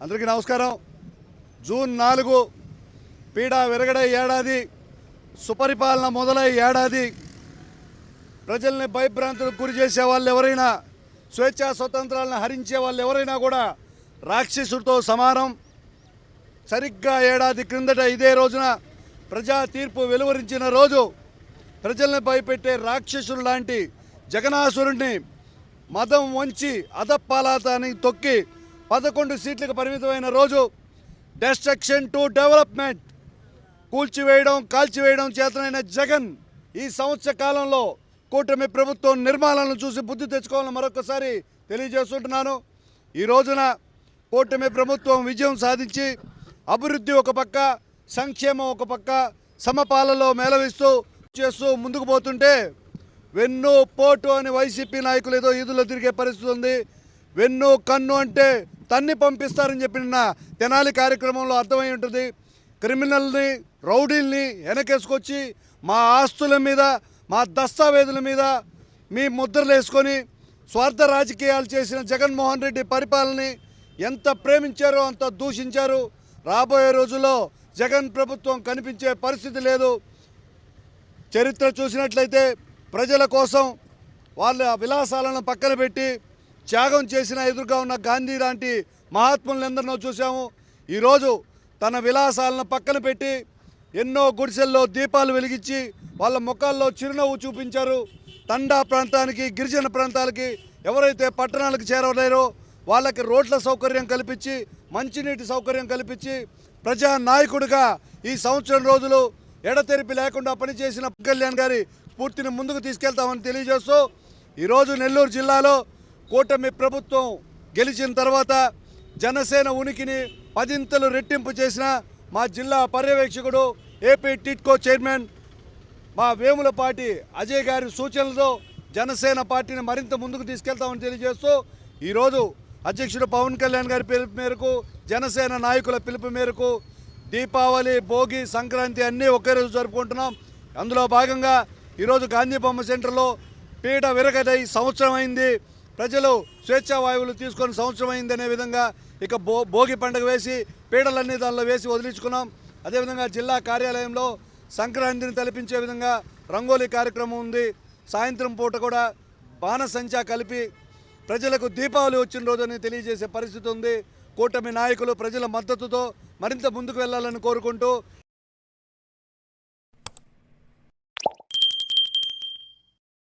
అందరికీ నమస్కారం. జూన్ 4 పీడ విరగడ ఏడాది, సుపరిపాలన మొదలై ఏడాది. ప్రజల్ని భయభ్రాంతులకు గురి చేసే వాళ్ళు ఎవరైనా, స్వేచ్ఛా స్వతంత్రాలను హరించే వాళ్ళు ఎవరైనా కూడా రాక్షసుడితో సమానం. సరిగ్గా ఏడాది క్రిందట ఇదే రోజున ప్రజా తీర్పు వెలువరించిన రోజు ప్రజల్ని భయపెట్టే రాక్షసుడు లాంటి జగనాసురుడిని మదం వంచి అధపాతాళానికి తొక్కి 11 సీట్లకు పరిమితమైన రోజు. డెస్ట్రక్షన్ టు డెవలప్మెంట్, కూల్చివేయడం కాల్చివేయడం చేతనైన జగన్ ఈ సంవత్సర కాలంలో కూటమి ప్రభుత్వం నిర్మాణాలను చూసి బుద్ధి తెచ్చుకోవాలని మరొకసారి తెలియజేస్తుంటున్నాను. ఈ రోజున కూటమి ప్రభుత్వం విజయం సాధించి అభివృద్ధి ఒక పక్క, సంక్షేమం ఒక పక్క సమపాలలో మేళవిస్తూ చేస్తూ ముందుకు పోతుంటే వెన్ను పోటు అని వైసీపీ నాయకులు ఏదో ఈదులో తిరిగే పరిస్థితి ఉంది. వెన్ను కన్ను అంటే తన్ని పంపిస్తారని చెప్పిన తెనాలి కార్యక్రమంలో అర్థమై ఉంటుంది. క్రిమినల్ని, రౌడీల్ని వెనకేసుకొచ్చి మా ఆస్తుల మీద, మా దస్తావేజుల మీద మీ ముద్రలు వేసుకొని స్వార్థ రాజకీయాలు చేసిన జగన్మోహన్ రెడ్డి పరిపాలనని ఎంత ప్రేమించారో అంత దూషించారు. రాబోయే రోజుల్లో జగన్ ప్రభుత్వం కనిపించే పరిస్థితి లేదు. చరిత్ర చూసినట్లయితే ప్రజల కోసం వాళ్ళ విలాసాలను పక్కన పెట్టి త్యాగం చేసిన ఎదురుగా ఉన్న గాంధీ లాంటి మహాత్ములందరినో చూసాము. ఈరోజు తన విలాసాలను పక్కన పెట్టి ఎన్నో గుడిసెల్లో దీపాలు వెలిగించి వాళ్ళ ముఖాల్లో చిరునవ్వు చూపించారు. తండా ప్రాంతానికి, గిరిజన ప్రాంతాలకి ఎవరైతే పట్టణాలకు చేరలేరో వాళ్ళకి రోడ్ల సౌకర్యం కల్పించి, మంచినీటి సౌకర్యం కల్పించి ప్రజా నాయకుడిగా ఈ సంవత్సరం రోజులు ఎడతెరిపి లేకుండా పనిచేసిన కళ్యాణ్ గారి స్ఫూర్తిని ముందుకు తీసుకెళ్తామని తెలియజేస్తూ ఈరోజు నెల్లూరు జిల్లాలో కూటమి ప్రభుత్వం గెలిచిన తర్వాత జనసేన ఉనికిని 10 రెట్టింపు చేసిన మా జిల్లా పర్యవేక్షకుడు, ఏపీ టిట్కో చైర్మన్ మా వేములపాటి అజయ్ గారి సూచనలతో జనసేన పార్టీని మరింత ముందుకు తీసుకెళ్తామని తెలియజేస్తూ ఈరోజు అధ్యక్షుడు పవన్ కళ్యాణ్ గారి పిలుపు మేరకు, జనసేన నాయకుల పిలుపు మేరకు దీపావళి, భోగి, సంక్రాంతి అన్నీ ఒకే రోజు జరుపుకుంటున్నాం. అందులో భాగంగా ఈరోజు గాంధీ బొమ్మ సెంటర్లో పీడ విరగదై సంవత్సరం అయింది, ప్రజలు స్వేచ్ఛా వాయువులు తీసుకొని సంవత్సరం అయింది అనే విధంగా ఇక భోగి పండుగ వేసి పీడలన్నీ దానిలో వేసి వదిలించుకున్నాం. అదేవిధంగా జిల్లా కార్యాలయంలో సంక్రాంతిని తలపించే విధంగా రంగోలీ కార్యక్రమం ఉంది. సాయంత్రం పూట కూడా బాణసంచా కలిపి ప్రజలకు దీపావళి వచ్చిన రోజని తెలియజేసే పరిస్థితి ఉంది. కూటమి నాయకులు ప్రజల మద్దతుతో మరింత ముందుకు వెళ్ళాలని కోరుకుంటూ